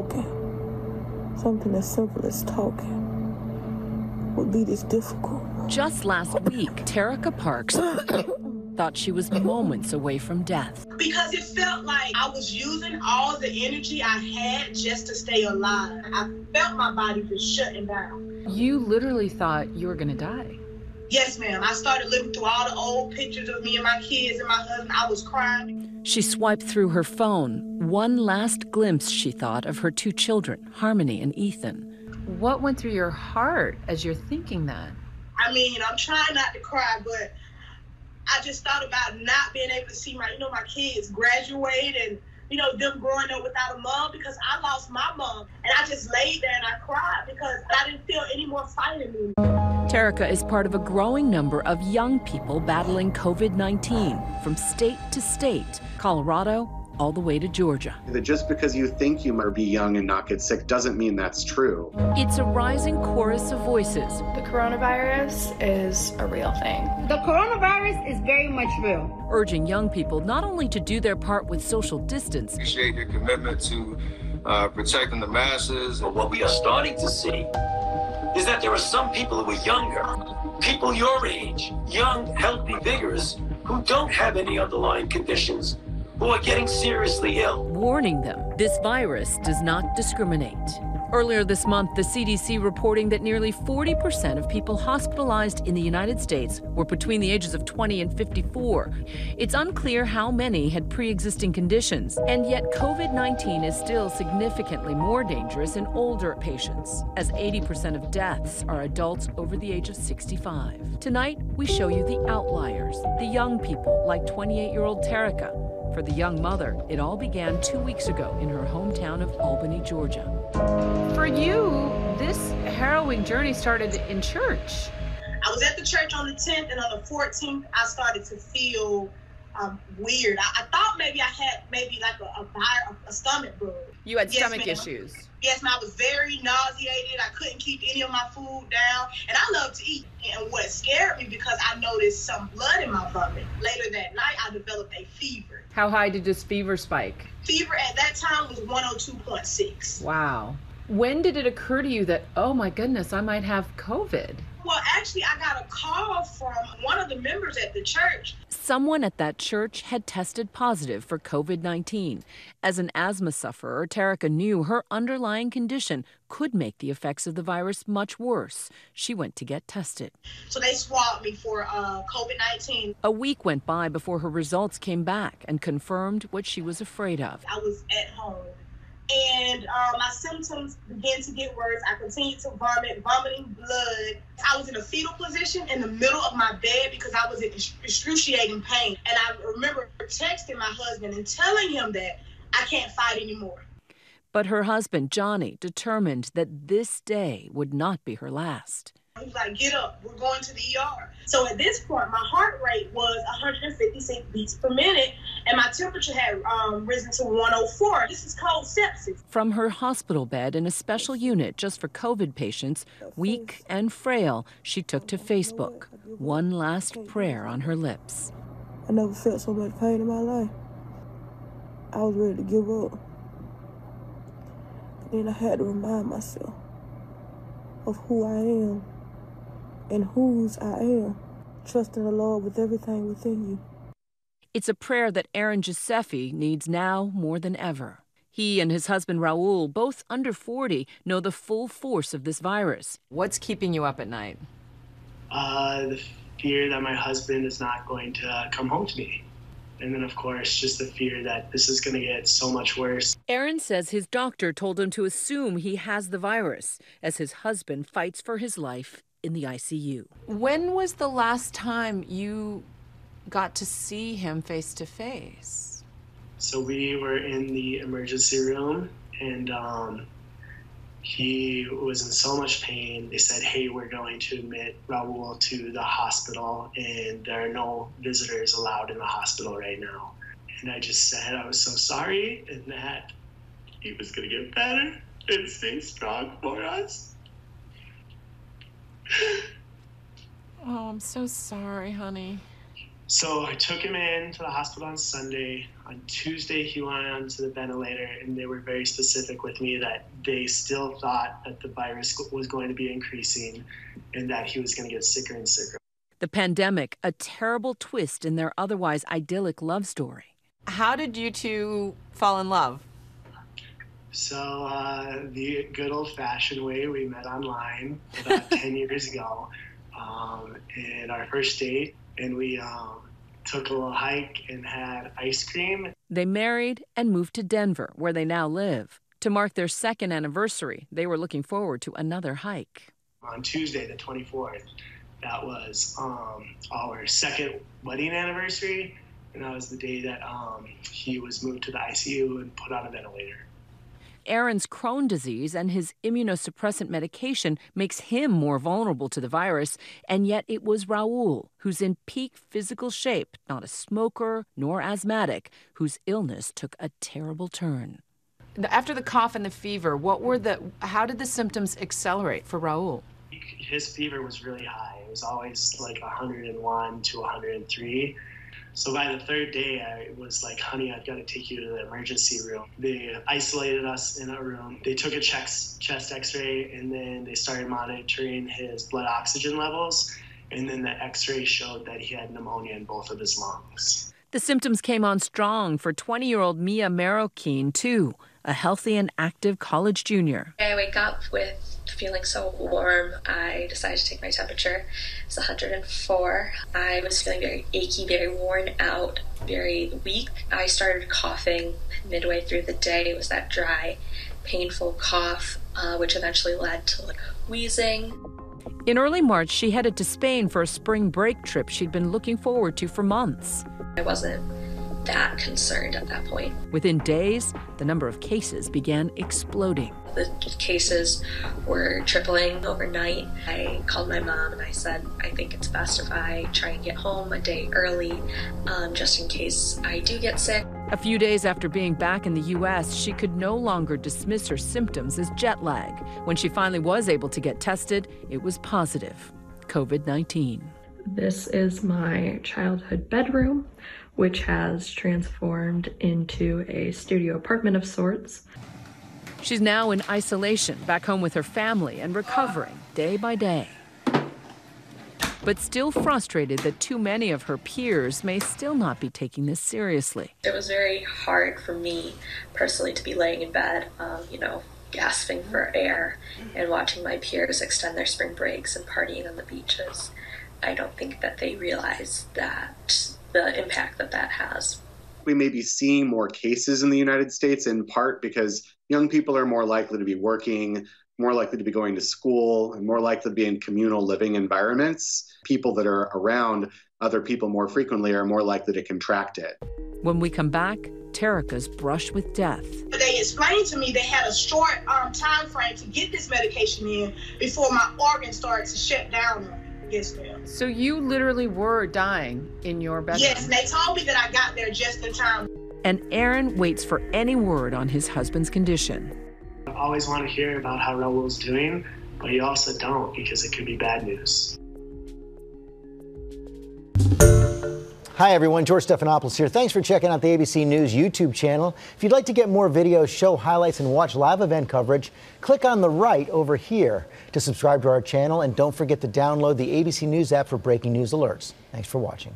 talking, something as simple as talking, would be this difficult. Just last week, Terica Parks thought she was moments away from death. Because it felt like I was using all the energy I had just to stay alive. I felt my body just shutting down. You literally thought you were gonna die. Yes, ma'am. I started looking through all the old pictures of me and my kids and my husband. I was crying. She swiped through her phone. One last glimpse, she thought, of her two children, Harmony and Ethan. What went through your heart as you're thinking that? I mean, I'm trying not to cry, but I just thought about not being able to see my kids graduate and, them growing up without a mom, because I lost my mom. And I just laid there and I cried because I didn't feel any more fight in me. Terica is part of a growing number of young people battling COVID-19 from state to state, Colorado all the way to Georgia. That just because you think you might be young and not get sick doesn't mean that's true. It's a rising chorus of voices. The coronavirus is a real thing. The coronavirus is very much real. Urging young people not only to do their part with social distance. Appreciate your commitment to protecting the masses. But what we are starting to see is that there are some people who are younger, people your age, young, healthy, vigorous, who don't have any underlying conditions, who are getting seriously ill. Warning them, this virus does not discriminate. Earlier this month, the CDC reporting that nearly 40% of people hospitalized in the United States were between the ages of 20 and 54. It's unclear how many had pre-existing conditions, and yet COVID-19 is still significantly more dangerous in older patients, as 80% of deaths are adults over the age of 65. Tonight, we show you the outliers, the young people like 28-year-old Terica. For the young mother, it all began 2 weeks ago in her hometown of Albany, Georgia. For you, this harrowing journey started in church. I was at the church on the 10th, and on the 14th, I started to feel weird. I thought maybe I had like a stomach bug. You had stomach issues. Yes, ma'am. I was very nauseated. I couldn't keep any of my food down, and I love to eat. And what scared me, because I noticed some blood in my vomit. Later that night, I developed a fever. How high did this fever spike? Fever at that time was 102.6. Wow. When did it occur to you that, oh my goodness, I might have COVID? Well, actually, I got a call from one of the members at the church. Someone at that church had tested positive for COVID-19. As an asthma sufferer, Terica knew her underlying condition could make the effects of the virus much worse. She went to get tested. So they swabbed me for COVID-19. A week went by before her results came back and confirmed what she was afraid of. I was at home, and my symptoms began to get worse. I continued to vomiting blood. I was in a fetal position in the middle of my bed because I was in excruciating pain. And I remember texting my husband and telling him that I can't fight anymore. But her husband, Johnny, determined that this day would not be her last. He was like, get up, we're going to the ER. So at this point, my heart rate was 156 beats per minute, and my temperature had risen to 104. This is cold sepsis. From her hospital bed in a special unit just for COVID patients, weak and frail, she took to Facebook, one last prayer on her lips. I never felt so much pain in my life. I was ready to give up. But then I had to remind myself of who I am and whose I am, trusting the Lord with everything within you. It's a prayer that Aaron Giuseffi needs now more than ever. He and his husband Raul, both under 40, know the full force of this virus. What's keeping you up at night? The fear that my husband is not going to come home to me. And then, of course, just the fear that this is going to get so much worse. Aaron says his doctor told him to assume he has the virus as his husband fights for his life in the ICU. When was the last time you got to see him face to face? So we were in the emergency room, and he was in so much pain. They said, hey, we're going to admit Raul to the hospital, and there are no visitors allowed in the hospital right now. And I just said I was so sorry, and that he was going to get better and stay strong for us. Oh, I'm so sorry, honey. So I took him in to the hospital on Sunday. On Tuesday, he went onto the ventilator, and they were very specific with me that they still thought that the virus was going to be increasing and that he was going to get sicker and sicker. The pandemic, a terrible twist in their otherwise idyllic love story. How did you two fall in love? So the good old-fashioned way, we met online about 10 years ago, and our first date, and we took a little hike and had ice cream. They married and moved to Denver, where they now live. To mark their second anniversary, they were looking forward to another hike. On Tuesday, the 24th, that was our second wedding anniversary, and that was the day that he was moved to the ICU and put on a ventilator. Aaron's Crohn's disease and his immunosuppressant medication makes him more vulnerable to the virus, and yet it was Raul, who's in peak physical shape, not a smoker nor asthmatic, whose illness took a terrible turn. After the cough and the fever, how did the symptoms accelerate for Raul? His fever was really high. It was always like 101 to 103. So by the third day, I was like, honey, I've got to take you to the emergency room. They isolated us in a room. They took a chest x-ray, and then they started monitoring his blood oxygen levels. And then the x-ray showed that he had pneumonia in both of his lungs. The symptoms came on strong for 20-year-old Mia Marroquin, too, a healthy and active college junior. I wake up with feeling so warm. I decided to take my temperature. It's 104. I was feeling very achy, very worn out, very weak. I started coughing midway through the day. It was that dry, painful cough, which eventually led to wheezing. In early March, she headed to Spain for a spring break trip she'd been looking forward to for months. I wasn't that concerned at that point. Within days, the number of cases began exploding. The cases were tripling overnight. I called my mom and I said, I think it's best if I try and get home a day early, just in case I do get sick. A few days after being back in the U.S., she could no longer dismiss her symptoms as jet lag. When she finally was able to get tested, it was positive, COVID-19. This is my childhood bedroom, which has transformed into a studio apartment of sorts. She's now in isolation, back home with her family and recovering day by day. But still frustrated that too many of her peers may still not be taking this seriously. It was very hard for me personally to be laying in bed, gasping for air and watching my peers extend their spring breaks and partying on the beaches. I don't think that they realize that the impact that has. We may be seeing more cases in the United States in part because young people are more likely to be working, more likely to be going to school, and more likely to be in communal living environments. People that are around other people more frequently are more likely to contract it. When we come back, Terica's brush with death. They explained to me they had a short time frame to get this medication in before my organs started to shut down. Yes, ma'am. So you literally were dying in your bedroom? Yes, and they told me that I got there just in time. And Aaron waits for any word on his husband's condition. I always want to hear about how Raul's doing, but you also don't because it could be bad news. Hi everyone, George Stephanopoulos here. Thanks for checking out the ABC News YouTube channel. If you'd like to get more videos, show highlights, and watch live event coverage, click on the right over here to subscribe to our channel, and don't forget to download the ABC News app for breaking news alerts. Thanks for watching.